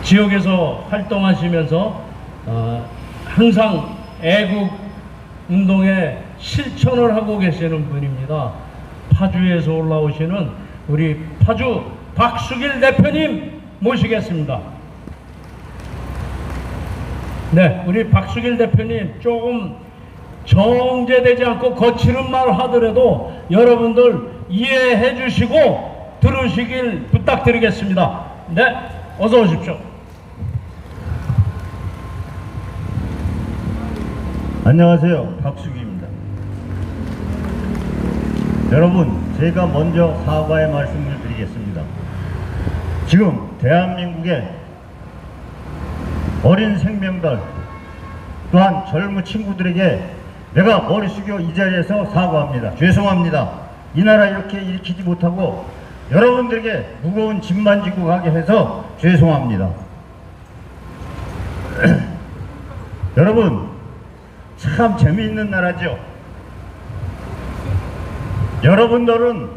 지역에서 활동하시면서 항상 애국 운동에 실천을 하고 계시는 분입니다. 파주에서 올라오시는 우리 파주 박수길 대표님 모시겠습니다. 네, 우리 박수길 대표님 조금 정제되지 않고 거칠은 말 하더라도 여러분들 이해해 주시고 들으시길 부탁드리겠습니다. 네, 어서 오십시오. 안녕하세요, 박수기입니다. 여러분, 제가 먼저 사과의 말씀을 드리겠습니다. 지금 대한민국의 어린 생명들 또한 젊은 친구들에게 내가 머리 숙여 이 자리에서 사과합니다. 죄송합니다. 이 나라 이렇게 일으키지 못하고 여러분들에게 무거운 짐만 지고 가게 해서 죄송합니다. 여러분, 참 재미있는 나라죠. 여러분들은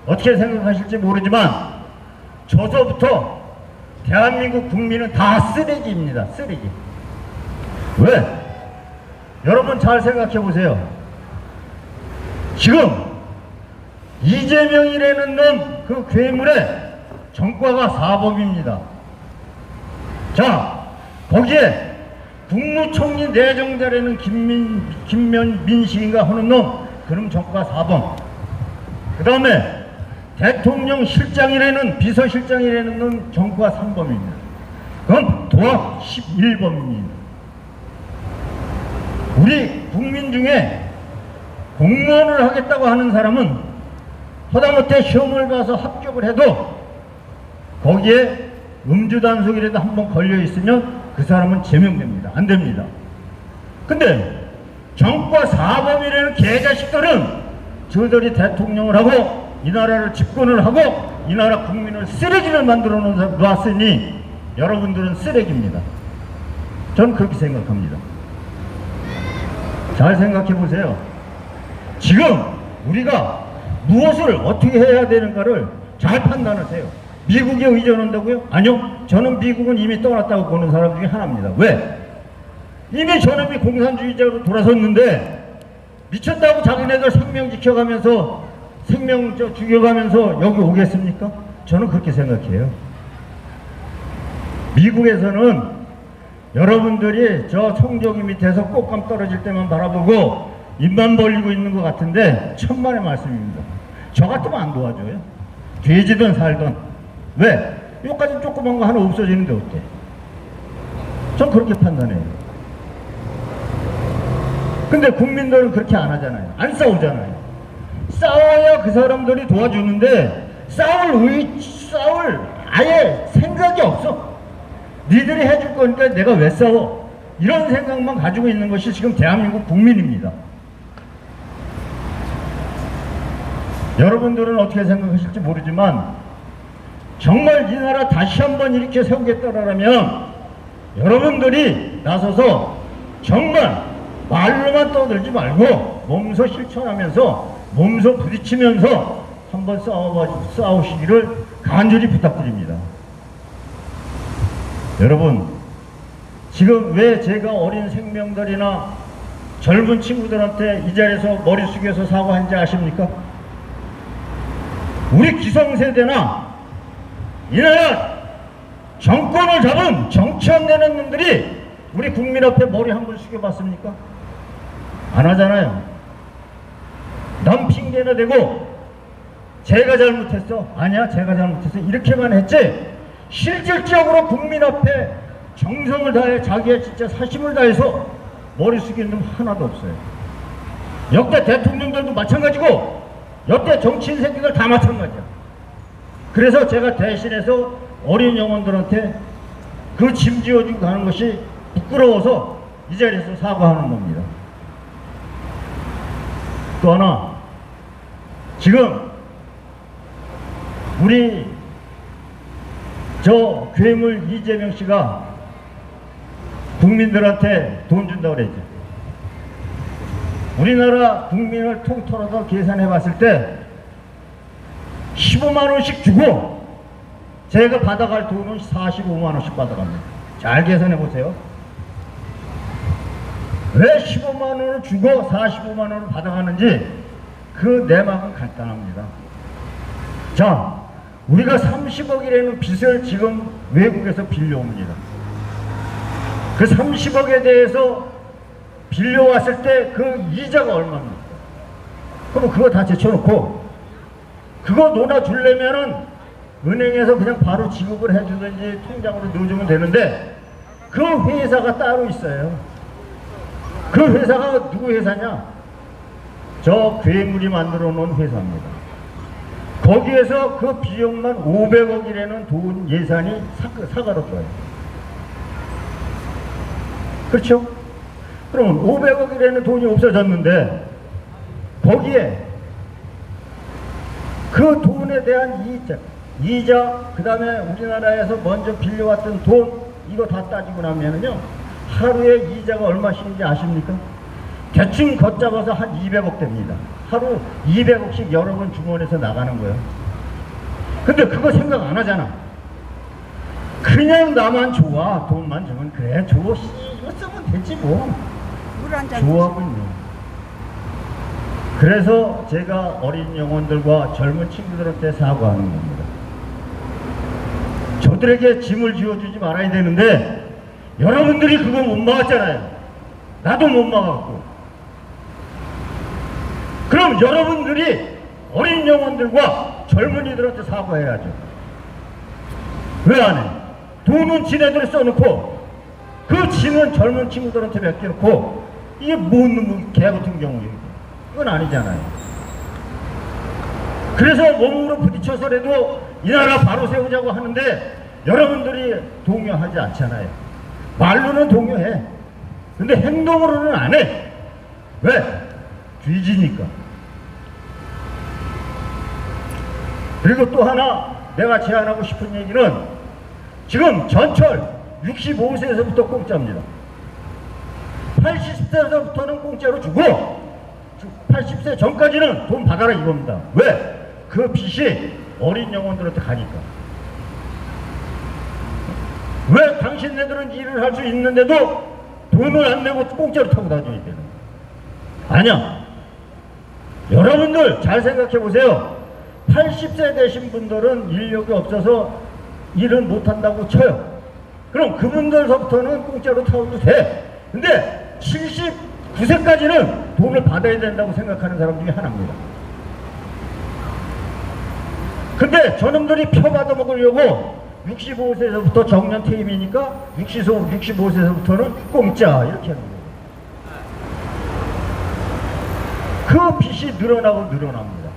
어떻게 생각하실지 모르지만 저서부터 대한민국 국민은 다 쓰레기입니다. 쓰레기. 왜? 여러분 잘 생각해 보세요. 지금 이재명이라는 놈 그 괴물의 전과가 사범입니다. 자, 거기에 국무총리 내정자라는 김민식인가 하는 놈, 그럼 전과 4번. 그 다음에 대통령 실장이라는 비서실장이라는 놈 전과 3범입니다. 그건 도합 11범입니다. 우리 국민 중에 공무원을 하겠다고 하는 사람은 허다못해 시험을 봐서 합격을 해도 거기에 음주단속이라도 한번 걸려 있으면 그 사람은 제명됩니다. 안 됩니다. 근데 정과 사범이라는 개자식들은 저들이 대통령을 하고 이 나라를 집권을 하고 이 나라 국민을 쓰레기를 만들어 놨으니 여러분들은 쓰레기입니다. 저는 그렇게 생각합니다. 잘 생각해 보세요. 지금 우리가 무엇을 어떻게 해야 되는가를 잘 판단하세요. 미국에 의존한다고요? 아니요. 저는 미국은 이미 떠났다고 보는 사람 중에 하나입니다. 왜? 이미 저놈이 공산주의자로 돌아섰는데 미쳤다고 자기네들 생명 지켜가면서 생명 죽여가면서 여기 오겠습니까? 저는 그렇게 생각해요. 미국에서는 여러분들이 저 총정이 밑에서 꽃감 떨어질 때만 바라보고 입만 벌리고 있는 것 같은데 천만의 말씀입니다. 저 같으면 안 도와줘요. 돼지든 살든. 왜? 여기까지 조그만 거 하나 없어지는데 어때? 전 그렇게 판단해요. 근데 국민들은 그렇게 안 하잖아요. 안 싸우잖아요. 싸워야 그 사람들이 도와주는데 싸울 아예 생각이 없어. 니들이 해줄 거니까 내가 왜 싸워? 이런 생각만 가지고 있는 것이 지금 대한민국 국민입니다. 여러분들은 어떻게 생각하실지 모르지만 정말 이 나라 다시 한번 이렇게 세우겠다라면 여러분들이 나서서 정말 말로만 떠들지 말고 몸소 실천하면서 몸소 부딪히면서 한번 싸우시기를 간절히 부탁드립니다. 여러분, 지금 왜 제가 어린 생명들이나 젊은 친구들한테 이 자리에서 머리 숙여서 사과한지 아십니까? 우리 기성세대나 이 나라 정권을 잡은 정치원 내는 놈들이 우리 국민 앞에 머리 한번 숙여봤습니까? 안 하잖아요. 남 핑계나 대고 제가 잘못했어. 아니야, 제가 잘못했어. 이렇게만 했지 실질적으로 국민 앞에 정성을 다해 자기의 진짜 사심을 다해서 머리 숙이는 놈 하나도 없어요. 역대 대통령들도 마찬가지고 여태 정치인 새끼들 다 마찬가지야. 그래서 제가 대신해서 어린 영혼들한테 그 짐 지어주고 가는 것이 부끄러워서 이 자리에서 사과하는 겁니다. 또 하나, 지금 우리 저 괴물 이재명 씨가 국민들한테 돈 준다고 그랬죠. 우리나라 국민을 통틀어서 계산해 봤을 때 15만 원씩 주고 제가 받아갈 돈은 45만 원씩 받아갑니다. 잘 계산해 보세요. 왜 15만 원을 주고 45만 원을 받아가는지 그 내막은 간단합니다. 자, 우리가 30억이라는 빚을 지금 외국에서 빌려옵니다. 그 30억에 대해서 빌려왔을 때 그 이자가 얼마입니까? 그럼 그거 다 제쳐놓고 그거 놀아주려면은 은행에서 그냥 바로 지급을 해주든지 통장으로 넣어주면 되는데 그 회사가 따로 있어요. 그 회사가 누구 회사냐? 저 괴물이 만들어 놓은 회사입니다. 거기에서 그 비용만 500억이라는 돈 예산이 사가로 떠요. 그렇죠? 그러면 500억이라는 돈이 없어졌는데 거기에 그 돈에 대한 이자, 그 다음에 우리나라에서 먼저 빌려왔던 돈 이거 다 따지고 나면은요 하루에 이자가 얼마씩인지 아십니까? 대충 걷잡아서 한 200억 됩니다. 하루 200억씩 여러 번 주머니에서 나가는 거예요. 근데 그거 생각 안 하잖아. 그냥 나만 좋아, 돈만 주면 그래, 이거 쓰면 되지 뭐. 좋아하군요. 그래서 제가 어린 영혼들과 젊은 친구들한테 사과하는 겁니다. 저들에게 짐을 지어주지 말아야 되는데 여러분들이 그거 못 막았잖아요. 나도 못 막았고. 그럼 여러분들이 어린 영혼들과 젊은이들한테 사과해야죠. 왜 안 해? 돈은 지네들이 써놓고 그 짐은 젊은 친구들한테 맡겨놓고 이게 뭔 놈의 개 같은 경우예요. 그건 아니잖아요. 그래서 몸으로 부딪혀서라도 이 나라 바로 세우자고 하는데 여러분들이 동요하지 않잖아요. 말로는 동요해. 근데 행동으로는 안 해. 왜? 뒤지니까. 그리고 또 하나 내가 제안하고 싶은 얘기는 지금 전철 65세에서부터 공짜입니다. 80세에서부터는 공짜로 주고 80세 전까지는 돈 받아라 이겁니다. 왜? 그 빚이 어린 영혼들한테 가니까. 왜 당신네들은 일을 할 수 있는데도 돈을 안 내고 공짜로 타고 다녀야 되는 거야? 아니야. 여러분들 잘 생각해 보세요. 80세 되신 분들은 인력이 없어서 일을 못한다고 쳐요. 그럼 그분들서부터는 공짜로 타도 돼. 근데 79세까지는 돈을 받아야 된다고 생각하는 사람 중에 하나입니다. 근데 저놈들이 표 받아 먹으려고 65세에서부터 정년 퇴임이니까 65세에서부터는 공짜 이렇게 하는 거예요. 그 빚이 늘어나고 늘어납니다.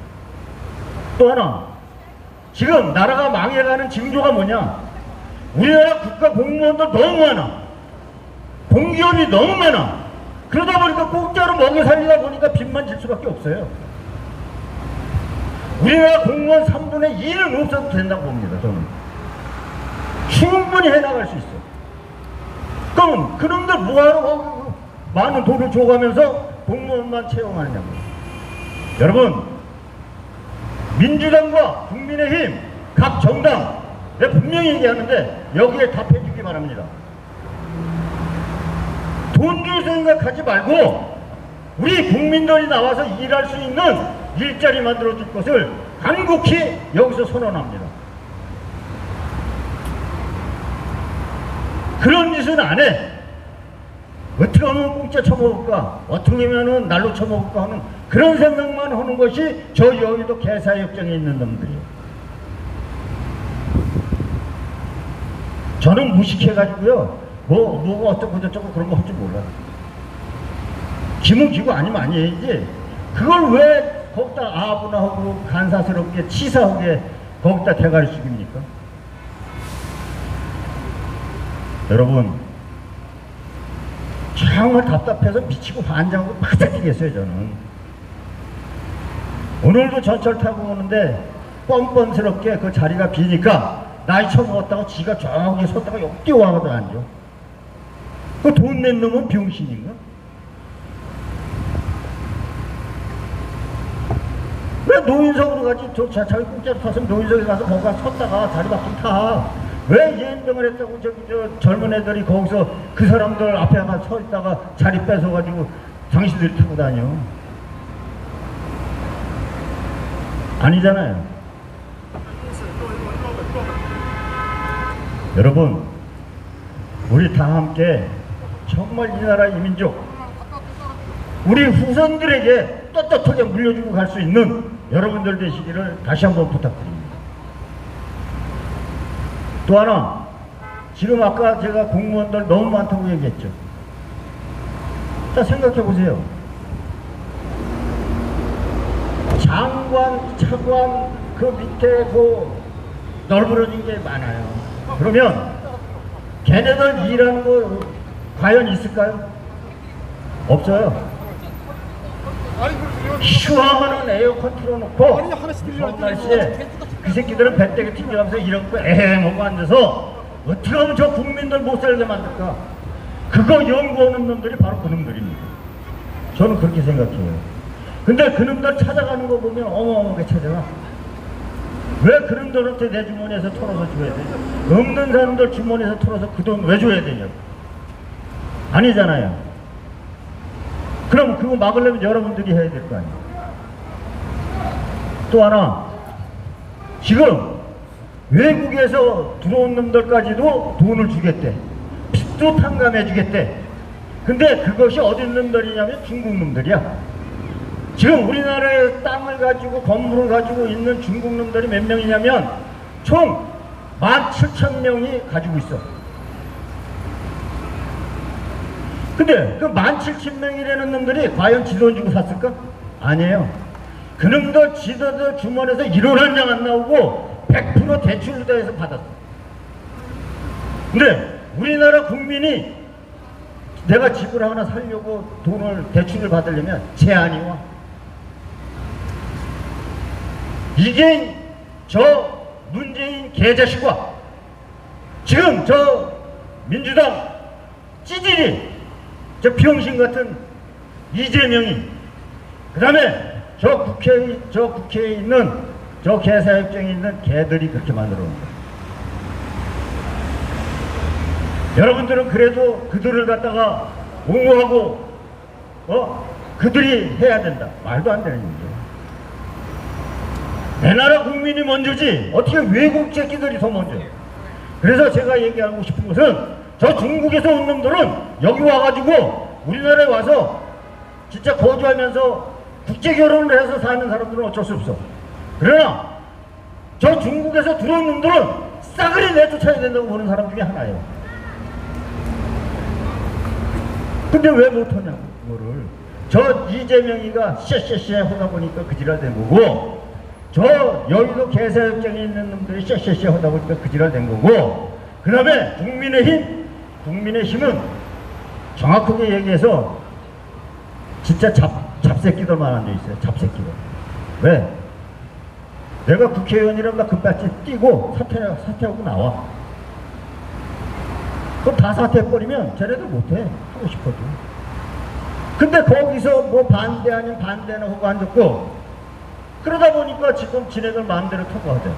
또 하나, 지금 나라가 망해가는 징조가 뭐냐? 우리나라 국가 공무원도 너무 많아. 공기업이 너무 많아. 그러다 보니까 공짜로 먹여 살리다 보니까 빚만 질 수밖에 없어요. 우리나라 공무원 3분의 2는 없어도 된다고 봅니다. 저는 충분히 해나갈 수 있어. 그럼 그놈들 뭐하러 많은 돈을 줘가면서 공무원만 채용하느냐고요. 여러분, 민주당과 국민의힘 각 정당 내가 분명히 얘기하는데 여기에 답해주기 바랍니다. 돈 줄 생각하지 말고 우리 국민들이 나와서 일할 수 있는 일자리 만들어줄 것을 간곡히 여기서 선언합니다. 그런 짓은 안 해. 어떻게 하면 공짜 처먹을까? 어떻게 하면 날로 처먹을까 하는 그런 생각만 하는 것이 저 여의도 개사역정에 있는 놈들이에요. 저는 무식해가지고요. 뭐가 어쩌고 저쩌고 그런 거 할 줄 몰라요. 기문 기고 아니면 아니지. 그걸 왜 거기다 아분하고 간사스럽게 치사하게 거기다 대가리 숙입니까? 여러분, 정말 답답해서 미치고 반장하고 바짝 뛰겠어요. 저는 오늘도 전철 타고 오는데 뻔뻔스럽게 그 자리가 비니까 나이 처먹었다고 지가 저기 섰다가 여기 뛰어와가지고 앉아. 그 돈 낸 놈은 병신인가? 왜 노인석으로 가지. 자기 공짜로 탔으면 노인석에 가서 거기 섰다가 다리 바꿈 타. 왜 이행병을 했다고 저 젊은 애들이 거기서 그 사람들 앞에 하나 서 있다가 자리 뺏어가지고 당신들이 타고 다녀. 아니잖아요. 여러분, 우리 다 함께 정말 이 나라 이 민족, 우리 후손들에게 떳떳하게 물려주고 갈 수 있는 여러분들 되시기를 다시 한번 부탁드립니다. 또 하나, 지금 아까 제가 공무원들 너무 많다고 얘기했죠. 자, 생각해 보세요. 장관, 차관, 그 밑에 그 널브러진 게 많아요. 그러면 걔네들 일하는 거 과연 있을까요? 없어요. 시원한 에어컨 틀어놓고 더운 날씨에 그 새끼들은 배때기 튕겨가면서 이러고 애매하고 앉아서 어떻게 하면 저 국민들 못 살게 만들까? 그거 연구하는 놈들이 바로 그 놈들입니다. 저는 그렇게 생각해요. 근데 그 놈들 찾아가는 거 보면 어마어마하게 찾아가. 왜 그런 돈한테 내 주머니에서 털어서 줘야 돼? 없는 사람들 주머니에서 털어서 그 돈 왜 줘야 되냐고. 아니잖아요. 그럼 그거 막으려면 여러분들이 해야 될 거 아니에요. 또 하나, 지금 외국에서 들어온 놈들까지도 돈을 주겠대. 빚도 탕감해 주겠대. 근데 그것이 어디 놈들이냐면 중국 놈들이야. 지금 우리나라에 땅을 가지고 건물을 가지고 있는 중국 놈들이 몇 명이냐면 총 17,000명이 가지고 있어. 근데 그 17,000명이라는 놈들이 과연 지 돈 주고 샀을까? 아니에요. 그놈들 지도들 주머니에서 1원 한 장 안 나오고 100% 대출로 다 해서 받았어. 근데 우리나라 국민이 내가 집을 하나 살려고 돈을 대출을 받으려면 제한이 와. 이게 저 문재인 개자식과 지금 저 민주당 찌질이 저 병신 같은 이재명이 그 다음에 저 국회에 있는 저 개사협정에 있는 개들이 그렇게 만들어 놓은 거예요. 여러분들은 그래도 그들을 갖다가 옹호하고 그들이 해야 된다. 말도 안 되는 일이죠. 내 나라 국민이 먼저지 어떻게 외국 새끼들이 더 먼저. 그래서 제가 얘기하고 싶은 것은 저 중국에서 온 놈들은 여기 와가지고 우리나라에 와서 진짜 거주하면서 국제결혼을 해서 사는 사람들은 어쩔 수 없어. 그러나 저 중국에서 들어온 놈들은 싸그리 내쫓아야 된다고 보는 사람 중에 하나예요. 근데 왜 못하냐고 그거를. 저 이재명이가 쎄쎄쎄 하다 보니까 그 지랄 된 거고, 저 여의도 개사협정에 있는 놈들이 쎄쎄쎄 하다 보니까 그 지랄 된 거고, 그 다음에 국민의힘은 정확하게 얘기해서 진짜 잡새끼들만 앉아있어요. 잡새끼들. 왜? 내가 국회의원이라면 나 급발진 뛰고 사퇴하고 나와. 그럼 다 사퇴해버리면 쟤네들 못해. 하고 싶어도. 근데 거기서 뭐 반대 아닌 반대는 하고 앉았고, 그러다 보니까 지금 지네들 마음대로 통과하대.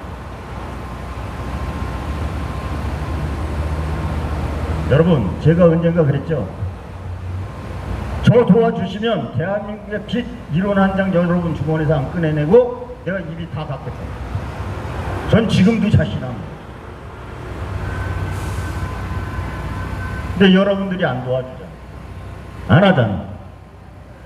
여러분, 제가 언젠가 그랬죠. 저 도와주시면 대한민국의 빚 1원 한 장 여러분 주머니에서 안 꺼내내고 내가 입이 다 닫겠다. 전 지금도 자신합니다. 근데 여러분들이 안 도와주잖아. 안 하잖아.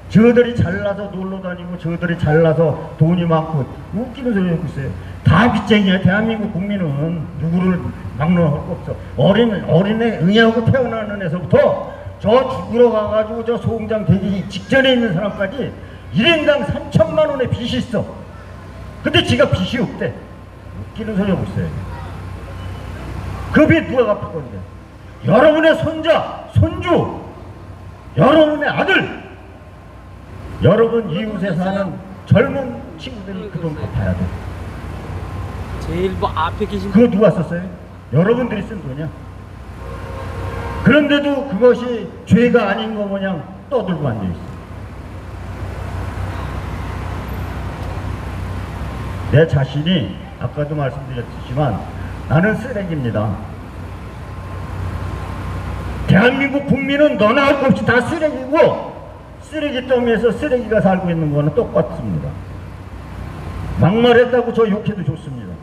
저들이 잘나서 놀러 다니고 저들이 잘나서 돈이 많고 웃기는 소리 하고 있어요. 다 빚쟁이야. 대한민국 국민은 누구를 막론할 거 없어. 어린애 응애하고 태어나는 애서부터 저 죽으러 가가지고 저 소공장 되기 직전에 있는 사람까지 1인당 3천만 원의 빚이 있어. 근데 지가 빚이 없대. 웃기는 소리 하고 있어요. 그 빚 누가 갚을 건데? 여러분의 손자, 손주, 여러분의 아들, 여러분 이웃에 사는 젊은 친구들이 그 돈 갚아야 돼. 제일 뭐 앞에 계신 그거 누가 썼어요? 여러분들이 쓴 돈이야. 그런데도 그것이 죄가 아닌 거 마냥 떠들고 앉아있어. 내 자신이 아까도 말씀드렸지만 나는 쓰레기입니다. 대한민국 국민은 너나 할 것 없이 다 쓰레기고 쓰레기 더미에서 쓰레기가 살고 있는 거는 똑같습니다. 막말했다고 저 욕해도 좋습니다.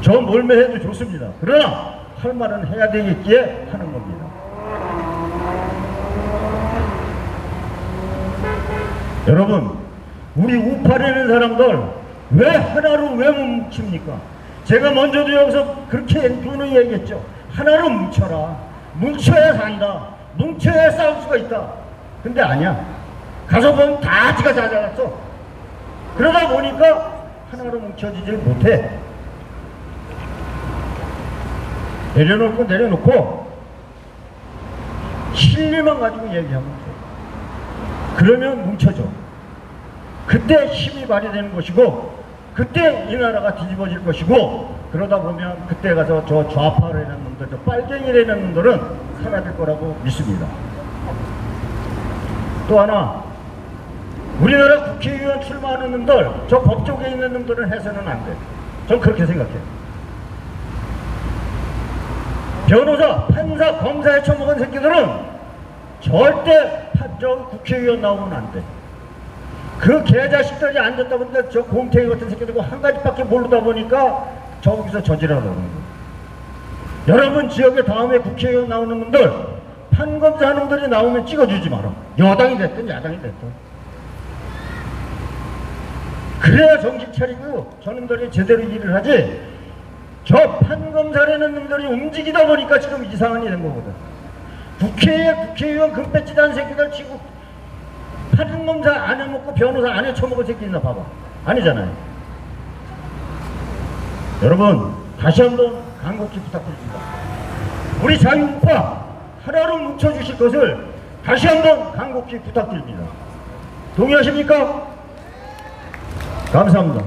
저 몰매해도 좋습니다. 그러나 할 말은 해야 되겠기에 하는 겁니다. 여러분, 우리 우파에 있는 사람들 왜 하나로 왜 못 뭉칩니까? 제가 먼저도 여기서 그렇게 누누이 얘기했죠. 하나로 뭉쳐라. 뭉쳐야 산다. 뭉쳐야 싸울 수가 있다. 근데 아니야. 가서 보면 다 지가 다 잘랐어. 그러다 보니까 하나로 뭉쳐지질 못해. 내려놓고 실리만 가지고 얘기하면 돼. 그러면 뭉쳐져. 그때 힘이 발휘되는 것이고 그때 이 나라가 뒤집어질 것이고 그러다 보면 그때 가서 저 좌파라는 놈들, 저 빨갱이라는 놈들은 사라질 거라고 믿습니다. 또 하나, 우리나라 국회의원 출마하는 놈들, 저 법조계에 있는 놈들은 해서는 안 돼. 전 그렇게 생각해요. 변호사, 판사, 검사에 처먹은 새끼들은 절대 저 국회의원 나오면 안 돼. 그 개자식들이 앉았다 보니까 저 곰탱이 같은 새끼들고 한 가지밖에 모르다 보니까 저기서 저지르는 거예요. 여러분 지역에 다음에 국회의원 나오는 놈들, 판검사 하는 놈들이 나오면 찍어주지 마라. 여당이 됐든 야당이 됐든. 그래야 정신 차리고 저놈들이 제대로 일을 하지. 저 판검사라는 놈들이 움직이다 보니까 지금 이상한 일이 된 거거든. 국회에 국회의원 금배지 단 새끼들 치고 판검사 안 해먹고 변호사 안 해쳐먹을 새끼 있나 봐봐. 아니잖아요. 여러분 다시 한번 간곡히 부탁드립니다. 우리 자유우파 하나로 뭉쳐주실 것을 다시 한번 간곡히 부탁드립니다. 동의하십니까? 감사합니다.